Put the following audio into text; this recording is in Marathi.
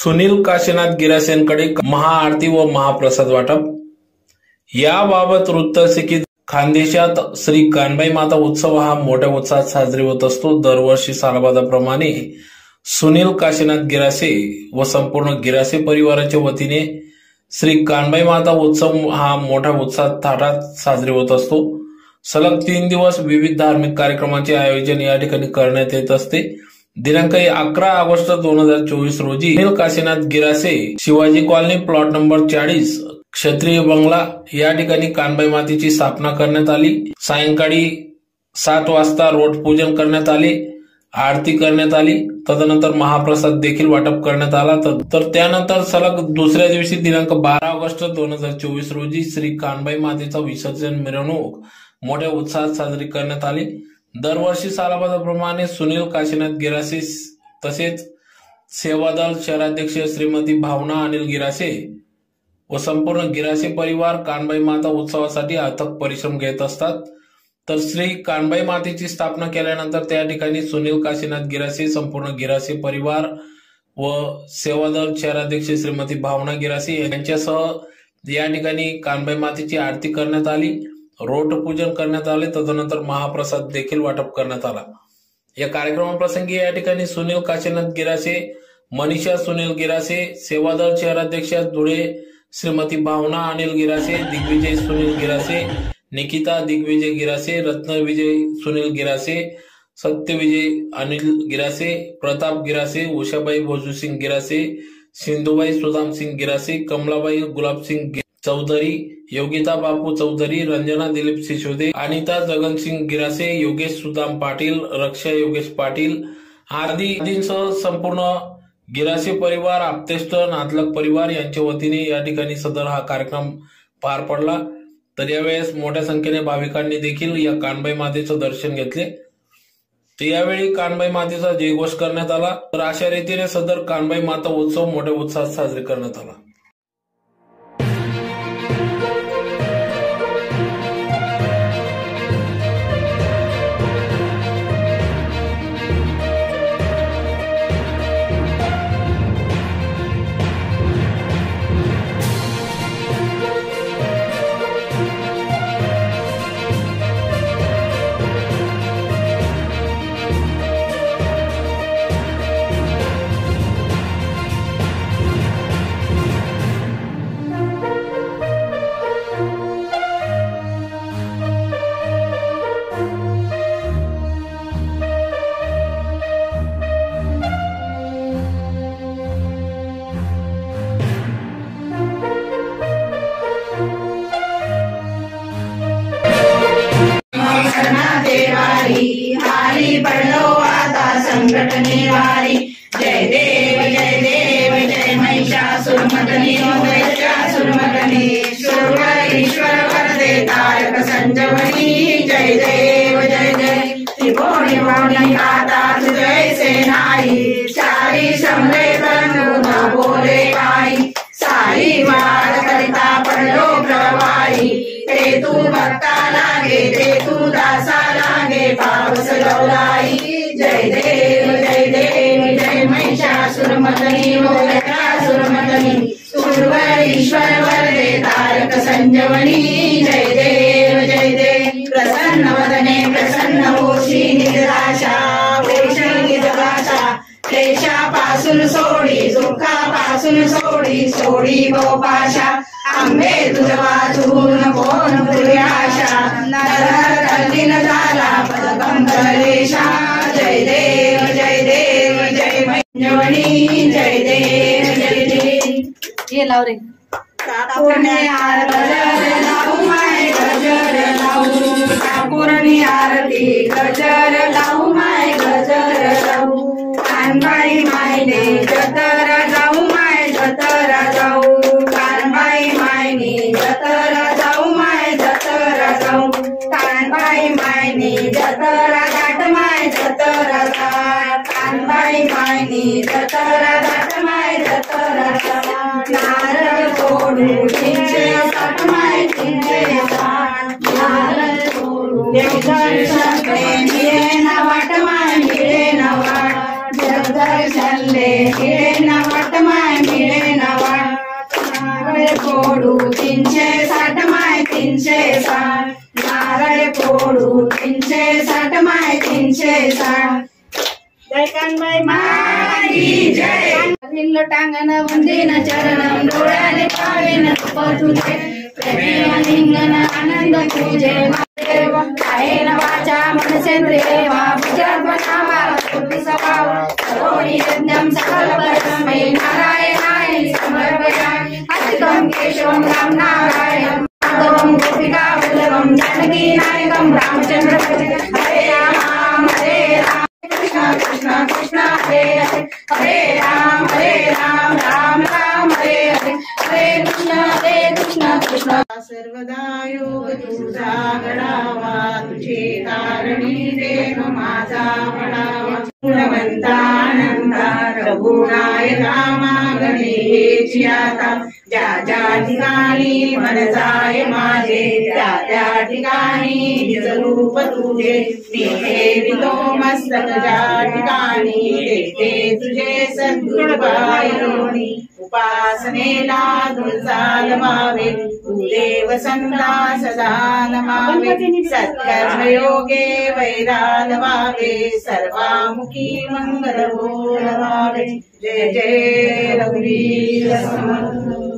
सुनील काशीनाथ गिरासेंकडे महाआरती व महाप्रसाद वाटप। याबाबत वृत्त असे की खानदेशात श्री कानबाई माता उत्सव हा मोठ्या उत्साहात साजरी होत असतो। दरवर्षी सालबादाप्रमाणे सुनील काशीनाथ गिरासे व संपूर्ण गिरासे परिवाराच्या वतीने श्री कानबाई माता उत्सव हा मोठ्या उत्साहात थाटात साजरी होत असतो। सलग 3 दिवस विविध धार्मिक कार्यक्रमांचे आयोजन या ठिकाणी करण्यात येत असते। दिनांक 11 ऑगस्ट 2024 रोजी Sunil Kashinath Girase Shivaji colony plot number 40 क्षत्रिय बंगला या ठिकाणी कानबाई मातेची स्थापना करण्यात आली। सायंकाळी 7 वाजता रोट पूजन करण्यात आले, आरती करण्यात आली, तदनंतर महाप्रसाद देखील वाटप करण्यात आला। तर त्यानंतर सलग दुसऱ्या दिवशी दिनांक 12 ऑगस्ट 2024 रोजी श्री कानबाई मातेचा विसर्जन मिरवणूक मोठ्या उत्साहात साजरी करण्यात आली। दरवर्षी सालाबादाप्रमाणे सुनील काशीनाथ गिरासे तसेच सेवादल शहराध्यक्ष श्रीमती भावना अनिल गिरासे व संपूर्ण गिरासे परिवार कानबाई माता उत्सवासाठी अथक परिश्रम घेत असतात। तर श्री कानबाई मातेची स्थापना केल्यानंतर त्या ठिकाणी सुनील काशीनाथ गिरासे, संपूर्ण गिरासे परिवार व सेवादल शहराध्यक्ष श्रीमती भावना गिरासे यांच्यासह या ठिकाणी कानबाई मातेची आरती करण्यात आली, रोट पूजन करण्यात आले, तदनंतर महाप्रसाद देखील वाटप करण्यात आला। या कार्यक्रमाप्रसंगी या ठिकाणी सुनील काशीनाथ गिरासे, मनीषा सुनील गिरासे, सेवादल शहराध्यक्ष धुळे श्रीमती भावना अनिल गिरासे, दिग्विजय सुनील गिरासे, निकिता दिग्विजय गिरासे, रत्नविजय सुनील गिरासे, सत्यविजय अनिल गिरासे, प्रताप गिरासे, उषाबाई भोजूसिंग गिरासे, सिंधुबाई सुदाम सिंग गिरासे, कमलाबाई गुलाब सिंग चौधरी, योगिता बापू चौधरी, रंजना दिलीप सिसोदे, अनिता जगन सिंग गिरासे, योगेश सुदाम पाटील, रक्षा योगेश पाटील आदींसह संपूर्ण गिरासे परिवार, आप्तेष्ट, नातलग परिवार यांच्या वतीने या ठिकाणी सदर हा कार्यक्रम पार पडला। तर यावेळेस मोठ्या संख्येने भाविकांनी देखील या कानबाई मातेचं दर्शन घेतले। तर यावेळी कानबाई मातेचा जयघोष करण्यात आला। तर अशा रीतीने सदर कानबाई माता उत्सव मोठ्या उत्साहात साजरी करण्यात आला। आली पडलो आता संकट निवारी। जय देव जय महिषासुरमर्दिनी महिषासुरमर्दिनी सुरवर ईश्वर वरदे तारक संजीवनी। जय देव जय त्रिभुवनी भुवनी हातात जय सेनाई। चारी समले तनु बोले आई, सारी वार करिता पडलो प्रवाई। ते तू भक्ता लागे ते तू दासा लागे पावस लवलाई। जय देव जय महिषासुरमर्दिनी महिषासुरमर्दिनी सुरवर ईश्वर वरदे तारक संजीवनी। जय देव प्रसन्न वदने प्रसन्न होशी निराशा होशी जगाशा। क्लेशापासून सोडी दुःखापासून सोडी गोपाशा। आंबे तुझ वाचून कोण पुरी आशा। नरहर कल्लीन झाला पदकं कलेशा। जय देव जय मंजवणी। जय देव ये लाव रे ठाकुरने गजर लावू माय गजर लावू। ठाकुरने आरती गजर लावू माय गजर लावू। कानबाई मायने जतर जाऊ माय जतर जाऊ। कानबाई मायने जतर जाऊ माय जतर जाऊ। कानबाई मायने जतर घाट माय जतर घाट। कानबाई मायने जतर घाट माय जतर घाट। नारळ सोडू चिंचे साठ माय चिंचे साठ। नारळ सोडू दर्शनले मिळे ना वाट माय मिळे ना वाट। जगदर्शनले मिळे ना वाट माय 360 माय 360 जय कानबाई माई जय लिंग टांगण वंदीन चरणम डोळ्याने पावेन तुझे प्रेम लिंगन आनंद तुझे देव कायेन वाचा मनसेंद्रिये वा विचारपणावा बुद्धी स्वभाव करोमि यज्ञं सकलकर्मै नारायणाय समर्पयामि हस्तं केशवं राम नारायणं माधवं गोपिका वल्लभं जानकी नायकं रामचंद्र हरे राम कृष्ण कृष्ण कृष्ण हरे हरे हरे राम राम राम हरे हरे हरे कृष्ण कृष्ण सर्वदा योग तुझा घडावा तुझे कारणी देव माझा म्हणावा गुणवंतानंदा रघुनायका मागणे हेची आता ज्या ज्या ठिकाणी मन जाय माझे त्या त्या ठिकाणी निज रूप तुझे मी ठेविलो मस्तक ज्या ठिकाणी देते तुझे सद्गुण पायलोणी उपासनेला दुर्जाल व्हावे देव संता सदा नमावे सत्कर्मयोगे वैराल व्हावे सर्वामुखी मंगल बोल व्हावे जय जय रघुवीर समर्थ